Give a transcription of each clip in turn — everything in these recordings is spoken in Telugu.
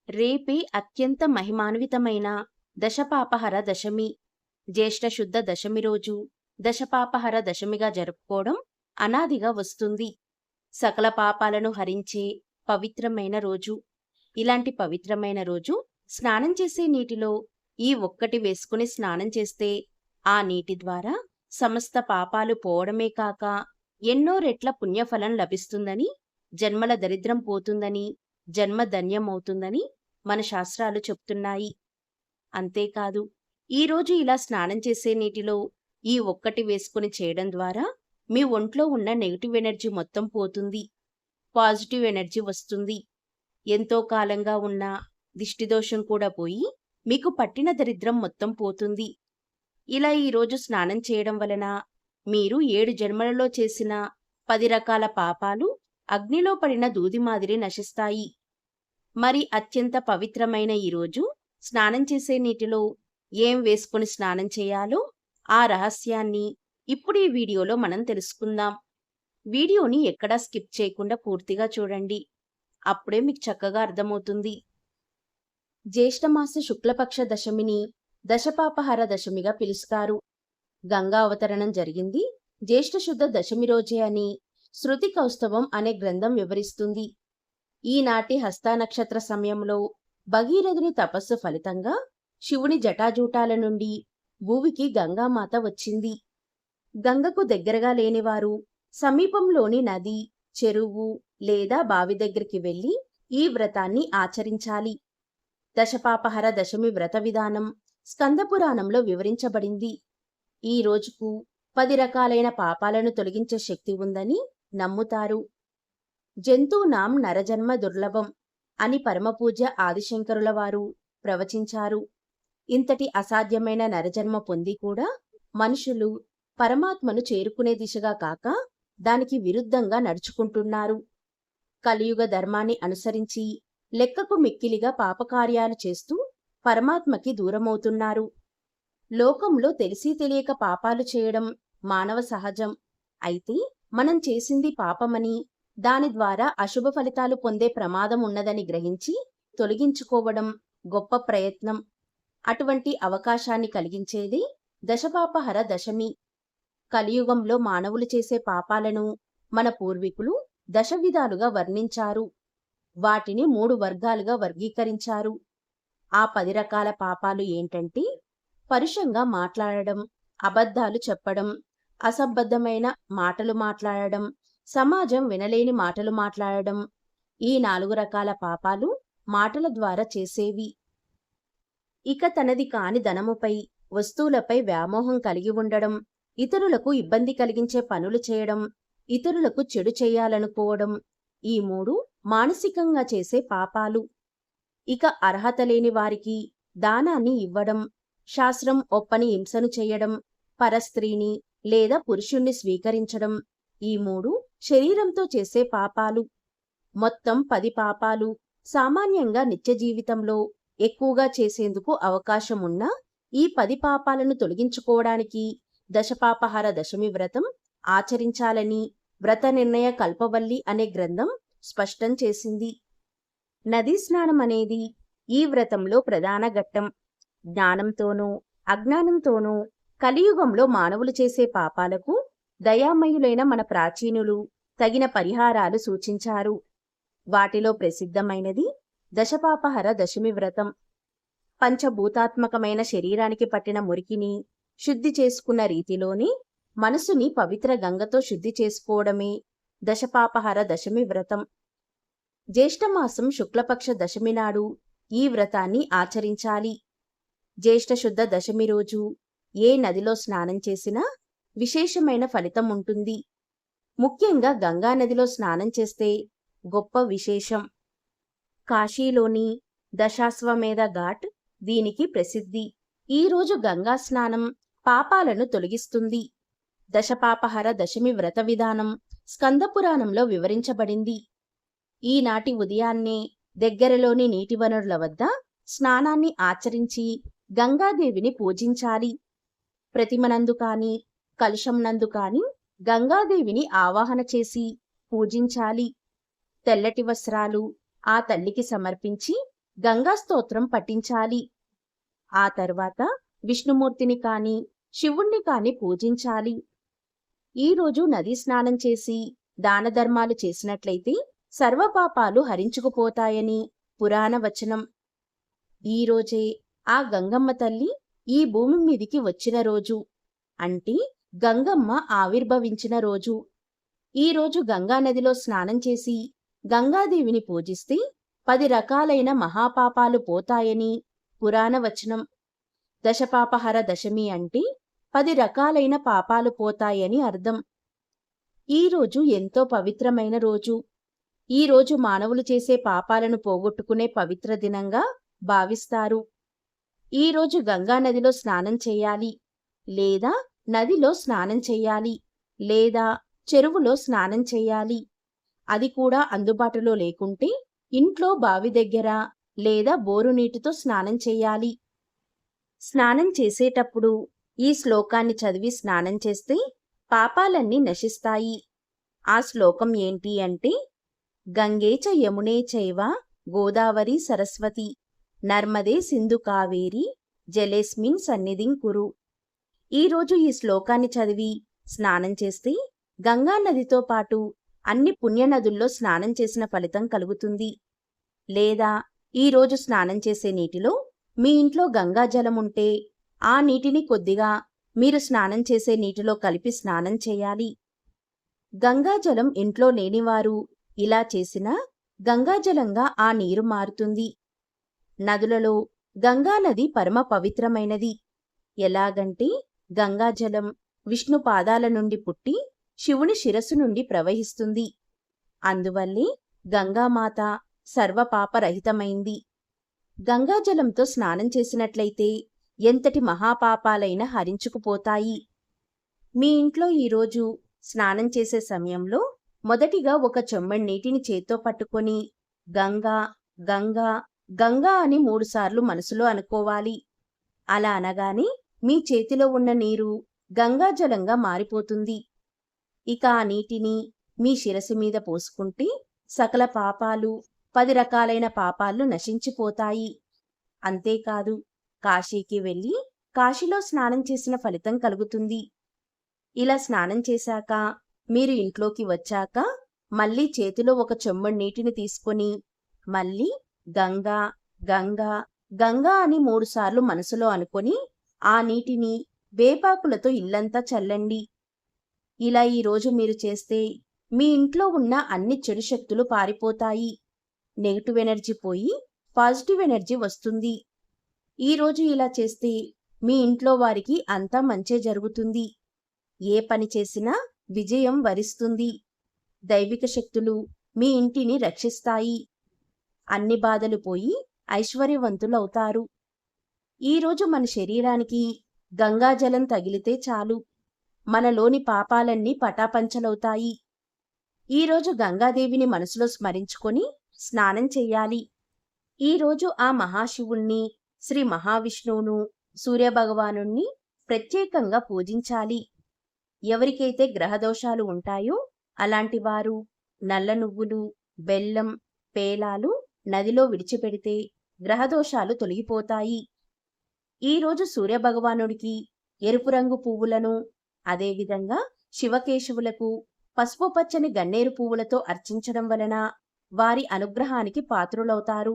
రేపే అత్యంత మహిమాన్వితమైన దశపాపహర దశమి. జ్యేష్ఠ శుద్ధ దశమి రోజు దశపాపహర దశమిగా జరుపుకోవడం అనాదిగా వస్తుంది. సకల పాపాలను హరించే పవిత్రమైన రోజు. ఇలాంటి పవిత్రమైన రోజు స్నానం చేసే నీటిలో ఈ ఒక్కటి వేసుకుని స్నానం చేస్తే ఆ నీటి ద్వారా సమస్త పాపాలు పోవడమే కాక ఎన్నో రెట్ల పుణ్యఫలం లభిస్తుందని, జన్మల దరిద్రం పోతుందని, జన్మ ధన్యమవుతుందని మన శాస్త్రాలు చెప్తున్నాయి. అంతేకాదు, ఈరోజు ఇలా స్నానం చేసే నీటిలో ఈ ఒక్కటి వేసుకుని చేయడం ద్వారా మీ ఒంట్లో ఉన్న నెగటివ్ ఎనర్జీ మొత్తం పోతుంది. పాజిటివ్ ఎనర్జీ వస్తుంది. ఎంతో కాలంగా ఉన్న దిష్టిదోషం కూడా పోయి మీకు పట్టిన దరిద్రం మొత్తం పోతుంది. ఇలా ఈరోజు స్నానం చేయడం వలన మీరు 7 జన్మలలో చేసిన 10 రకాల పాపాలు అగ్నిలో పడిన దూది మాదిరి నశిస్తాయి. మరి అత్యంత పవిత్రమైన ఈరోజు స్నానం చేసే నీటిలో ఏం వేసుకుని స్నానం చేయాలో ఆ రహస్యాన్ని ఇప్పుడు ఈ వీడియోలో మనం తెలుసుకుందాం. వీడియోని ఎక్కడా స్కిప్ చేయకుండా పూర్తిగా చూడండి. అప్పుడే మీకు చక్కగా అర్థమవుతుంది. జ్యేష్ఠమాస శుక్లపక్ష దశమిని దశపాపహర దశమిగా పిలుస్తారు. గంగా అవతరణం జరిగింది జ్యేష్ఠ శుద్ధ దశమి రోజే అని శృతి కౌస్తవం అనే గ్రంథం వివరిస్తుంది. ఈనాటి హస్త నక్షత్ర సమయంలో భగీరథుని తపస్సు ఫలితంగా శివుని జటాజూటాల నుండి భూమికి గంగామాత వచ్చింది. గంగకు దగ్గరగా లేనివారు సమీపంలోని నది, చెరువు లేదా బావి దగ్గరికి వెళ్లి ఈ వ్రతాన్ని ఆచరించాలి. దశపాపహర దశమి వ్రత విధానం స్కందపురాణంలో వివరించబడింది. ఈ రోజుకు 10 రకాలైన పాపాలను తొలగించే శక్తి ఉందని నమ్ముతారు. జంతూనాం నరజన్మ దుర్లభం అని పరమపూజ్య ఆదిశంకరుల వారు ప్రవచించారు. ఇంతటి అసాధ్యమైన నరజన్మ పొంది కూడా మనుషులు పరమాత్మను చేరుకునే దిశగా కాక దానికి విరుద్ధంగా నడుచుకుంటున్నారు. కలియుగ ధర్మాన్ని అనుసరించి లెక్కకు మిక్కిలిగా పాపకార్యాలు చేస్తూ పరమాత్మకి దూరమవుతున్నారు. లోకంలో తెలిసి తెలియక పాపాలు చేయడం మానవ సహజం. అయితే మనం చేసింది పాపమని, దాని ద్వారా అశుభ ఫలితాలు పొందే ప్రమాదం ఉన్నదని గ్రహించి తొలగించుకోవడం గొప్ప ప్రయత్నం. అటువంటి అవకాశాన్ని కలిగించేది దశపాపహర దశమి. కలియుగంలో మానవులు చేసే పాపాలను మన పూర్వీకులు దశవిధాలుగా వర్ణించారు. వాటిని 3 వర్గాలుగా వర్గీకరించారు. ఆ 10 రకాల పాపాలు ఏంటంటే పరుషంగా మాట్లాడడం, అబద్ధాలు చెప్పడం, అసంబద్ధమైన మాటలు మాట్లాడడం, సమాజం వినలేని మాటలు మాట్లాడడం. ఈ 4 రకాల పాపాలు మాటల ద్వారా చేసేవి. ఇక తనది కాని ధనముపై, వస్తువులపై వ్యామోహం కలిగి ఉండడం, ఇతరులకు ఇబ్బంది కలిగించే పనులు చేయడం, ఇతరులకు చెడు చేయాలనుకోవడం. ఈ 3 మానసికంగా చేసే పాపాలు. ఇక అర్హత లేని వారికి దానాన్ని ఇవ్వడం, శాస్త్రం ఒప్పని హింసను చేయడం, పరస్త్రీని లేదా పురుషుణ్ణి స్వీకరించడం. ఈ 3 శరీరంతో చేసే పాపాలు. మొత్తం 10 పాపాలు సామాన్యంగా నిత్య జీవితంలో ఎక్కువగా చేసేందుకు అవకాశమున్నా ఈ 10 పాపాలను తొలగించుకోవడానికి దశపాపహర దశమి వ్రతం ఆచరించాలని వ్రత నిర్ణయ కల్పవల్లి అనే గ్రంథం స్పష్టం చేసింది. నదీ స్నానం అనేది ఈ వ్రతంలో ప్రధాన ఘట్టం. జ్ఞానంతోనూ అజ్ఞానంతోనూ కలియుగంలో మానవులు చేసే పాపాలకు దయామయులైన మన ప్రాచీనులు తగిన పరిహారాలు సూచించారు. వాటిలో ప్రసిద్ధమైనది దశపాపహర దశమి వ్రతం. పంచభూతాత్మకమైన శరీరానికి పట్టిన మురికిని శుద్ధి చేసుకున్న రీతిలోనే మనసుని పవిత్ర గంగతో శుద్ధి చేసుకోవడమే దశపాపహర దశమి వ్రతం. జ్యేష్ఠమాసం శుక్లపక్ష దశమి నాడు ఈ వ్రతాన్ని ఆచరించాలి. జ్యేష్ఠ శుద్ధ దశమి రోజు ఏ నదిలో స్నానం చేసినా విశేషమైన ఫలితం ఉంటుంది. ముఖ్యంగా గంగా నదిలో స్నానం చేస్తే గొప్ప విశేషం. కాశీలోని దశాశ్వమేధ ఘాట్ దీనికి ప్రసిద్ధి. ఈరోజు గంగా స్నానం పాపాలను తొలగిస్తుంది. దశపాపహర దశమి వ్రత విధానం స్కందపురాణంలో వివరించబడింది. ఈనాటి ఉదయాన్నే దగ్గరలోని నీటి వనరుల వద్ద స్నానాన్ని ఆచరించి గంగాదేవిని పూజించాలి. ప్రతిమనందు కాని, కలుషంనందు కాని గంగాదేవిని ఆవాహన చేసి పూజించాలి. తెల్లటి వస్త్రాలు ఆ తల్లికి సమర్పించి గంగా స్తోత్రం పఠించాలి. ఆ తర్వాత విష్ణుమూర్తిని కాని శివుణ్ణి కాని పూజించాలి. ఈరోజు నదీ స్నానం చేసి దానధర్మాలు చేసినట్లయితే సర్వపాపాలు హరించుకుపోతాయని పురాణ వచనం. ఈరోజే ఆ గంగమ్మ తల్లి ఈ భూమి మీదికి వచ్చిన రోజు, అంటే గంగమ్మ ఆవిర్భవించిన రోజు. ఈరోజు గంగానదిలో స్నానం చేసి గంగాదేవిని పూజిస్తే 10 రకాలైన మహాపాపాలు పోతాయని పురాణ వచనం. దశపాపహర దశమి అంటే 10 రకాలైన పాపాలు పోతాయని అర్థం. ఈరోజు ఎంతో పవిత్రమైన రోజు. ఈరోజు మానవులు చేసే పాపాలను పోగొట్టుకునే పవిత్ర దినంగా భావిస్తారు. ఈరోజు గంగానదిలో స్నానం చేయాలి, లేదా నదిలో స్నానం చేయాలి, లేదా చెరువులో స్నానం చేయాలి. అది కూడా అందుబాటులో లేకుంటే ఇంట్లో బావి దగ్గర లేదా బోరు నీటితో స్నానం చేయాలి. స్నానం చేసేటప్పుడు ఈ శ్లోకాన్ని చదివి స్నానం చేస్తే పాపాలన్నీ నశిస్తాయి. ఆ శ్లోకం ఏంటి అంటే, గంగే చ యమునే చైవ గోదావరి సరస్వతి నర్మదే సింధు కావేరి జలేస్మిన్ సన్నిధిం కురు. ఈరోజు ఈ శ్లోకాన్ని చదివి స్నానం చేస్తే గంగా నదితో పాటు అన్ని పుణ్యనదుల్లో స్నానం చేసిన ఫలితం కలుగుతుంది. లేదా ఈరోజు స్నానం చేసే నీటిలో మీ ఇంట్లో గంగాజలం ఉంటే ఆ నీటిని కొద్దిగా మీరు స్నానం చేసే నీటిలో కలిపి స్నానం చేయాలి. గంగాజలం ఇంట్లో లేనివారు ఇలా చేసినా గంగాజలంగా ఆ నీరు మారుతుంది. నదులలో గంగానది పరమ పవిత్రమైనది. ఎలాగంటే గంగాజలం విష్ణు పాదాల నుండి పుట్టి శివుని శిరస్సు నుండి ప్రవహిస్తుంది. అందువల్లే గంగామాత సర్వపాపరహితమైంది. గంగాజలంతో స్నానం చేసినట్లయితే ఎంతటి మహాపాపాలైనా హరించుకుపోతాయి. మీ ఇంట్లో ఈరోజు స్నానం చేసే సమయంలో మొదటిగా ఒక చెంబడి నీటిని చేత్తో పట్టుకొని గంగా గంగా గంగా అని 3 సార్లు మనసులో అనుకోవాలి. అలా అనగానే మీ చేతిలో ఉన్న నీరు గంగాజలంగా మారిపోతుంది. ఇక ఆ నీటిని మీ శిరస్సు మీద పోసుకుంటే సకల పాపాలు 10 రకాలైన పాపాలు నశించిపోతాయి. అంతేకాదు, కాశీకి వెళ్ళి కాశీలో స్నానం చేసిన ఫలితం కలుగుతుంది. ఇలా స్నానం చేశాక మీరు ఇంట్లోకి వచ్చాక మళ్ళీ చేతిలో ఒక చెంబడి నీటిని తీసుకొని మళ్ళీ గంగా గంగా గంగా అని 3 సార్లు మనసులో అనుకొని ఆ నీటిని వేపాకులతో ఇల్లంతా చల్లండి. ఇలా ఈరోజు మీరు చేస్తే మీ ఇంట్లో ఉన్న అన్ని చెడు శక్తులు పారిపోతాయి. నెగటివ్ ఎనర్జీ పోయి పాజిటివ్ ఎనర్జీ వస్తుంది. ఈరోజు ఇలా చేస్తే మీ ఇంట్లో వారికి అంతా మంచే జరుగుతుంది. ఏ పని చేసినా విజయం వరిస్తుంది. దైవిక శక్తులు మీ ఇంటిని రక్షిస్తాయి. అన్ని బాధలు పోయి ఐశ్వర్యవంతులవుతారు. ఈరోజు మన శరీరానికి గంగాజలం తగిలితే చాలు, మనలోని పాపాలన్నీ పటాపంచలవుతాయి. ఈరోజు గంగాదేవిని మనసులో స్మరించుకొని స్నానం చెయ్యాలి. ఈరోజు ఆ మహాశివుణ్ణి, శ్రీ మహావిష్ణువును, సూర్యభగవానుణ్ణి ప్రత్యేకంగా పూజించాలి. ఎవరికైతే గ్రహదోషాలు ఉంటాయో అలాంటి వారు నల్ల నువ్వులు, బెల్లం, పేలాలు నదిలో విడిచిపెడితే గ్రహదోషాలు తొలగిపోతాయి. ఈరోజు సూర్యభగవానుడికి ఎరుపు రంగు పువ్వులను, అదేవిధంగా శివకేశవులకు పసుపు పచ్చని గన్నేరు పువ్వులతో అర్చించడం వలన వారి అనుగ్రహానికి పాత్రులవుతారు.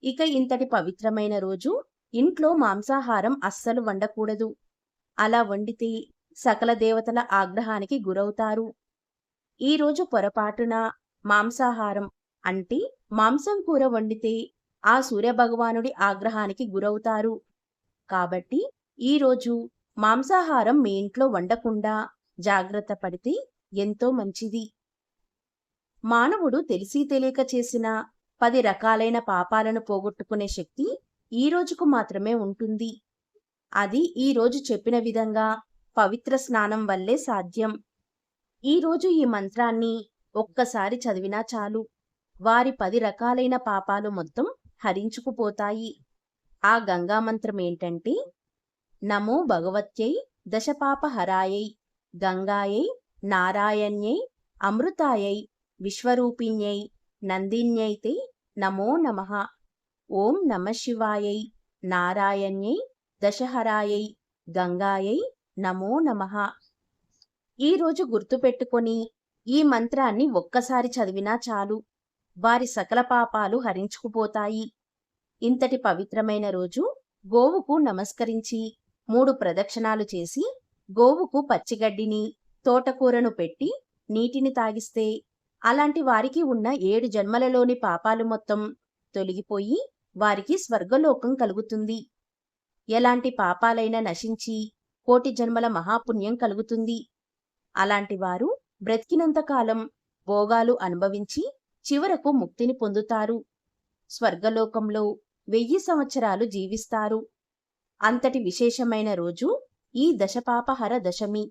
ఇక ఇంతటి పవిత్రమైన రోజు ఇంట్లో మాంసాహారం అస్సలు వండకూడదు. అలా వండితే సకల దేవతల ఆగ్రహానికి గురవుతారు. ఈరోజు పొరపాటున మాంసాహారం అంటే మాంసం కూర వండితే ఆ సూర్యభగవానుడి ఆగ్రహానికి గురవుతారు. కాబట్టి ఈరోజు మాంసాహారం మీ ఇంట్లో వండకుండా జాగ్రత్త పడితే ఎంతో మంచిది. మానవుడు తెలిసి తెలియక చేసిన 10 రకాలైన పాపాలను పోగొట్టుకునే శక్తి ఈ రోజుకు మాత్రమే ఉంటుంది. అది ఈ రోజు చెప్పిన విధంగా పవిత్ర స్నానం వల్లే సాధ్యం. ఈరోజు ఈ మంత్రాన్ని ఒక్కసారి చదివినా చాలు, వారి 10 రకాలైన పాపాలు మొత్తం హరించుకుపోతాయి. ఆ గంగా మంత్రం ఏంటంటే, నమో భగవత్యై దశపాపహరాయై గంగాయై నారాయణ్యై అమృతాయై విశ్వరూపిణ్యై నందిన్యైతే నమో నమః. ఓం నమ శివాయై నారాయణ్యై దశహరాయై గంగాయై నమో నమః. ఈరోజు గుర్తుపెట్టుకొని ఈ మంత్రాన్ని ఒక్కసారి చదివినా చాలు, వారి సకల పాపాలు హరించుకుపోతాయి. ఇంతటి పవిత్రమైన రోజు గోవుకు నమస్కరించి 3 ప్రదక్షిణాలు చేసి గోవుకు పచ్చిగడ్డిని, తోటకూరను పెట్టి నీటిని తాగిస్తే అలాంటి వారికి ఉన్న 7 జన్మలలోని పాపాలు మొత్తం తొలగిపోయి వారికి స్వర్గలోకం కలుగుతుంది. ఎలాంటి పాపాలైనా నశించి కోటి జన్మల మహాపుణ్యం కలుగుతుంది. అలాంటి వారు బ్రతికినంత కాలం భోగాలు అనుభవించి చివరకు ముక్తిని పొందుతారు. స్వర్గలోకంలో 1000 సంవత్సరాలు జీవిస్తారు. అంతటి విశేషమైన రోజు ఈ దశపాపహర దశమి.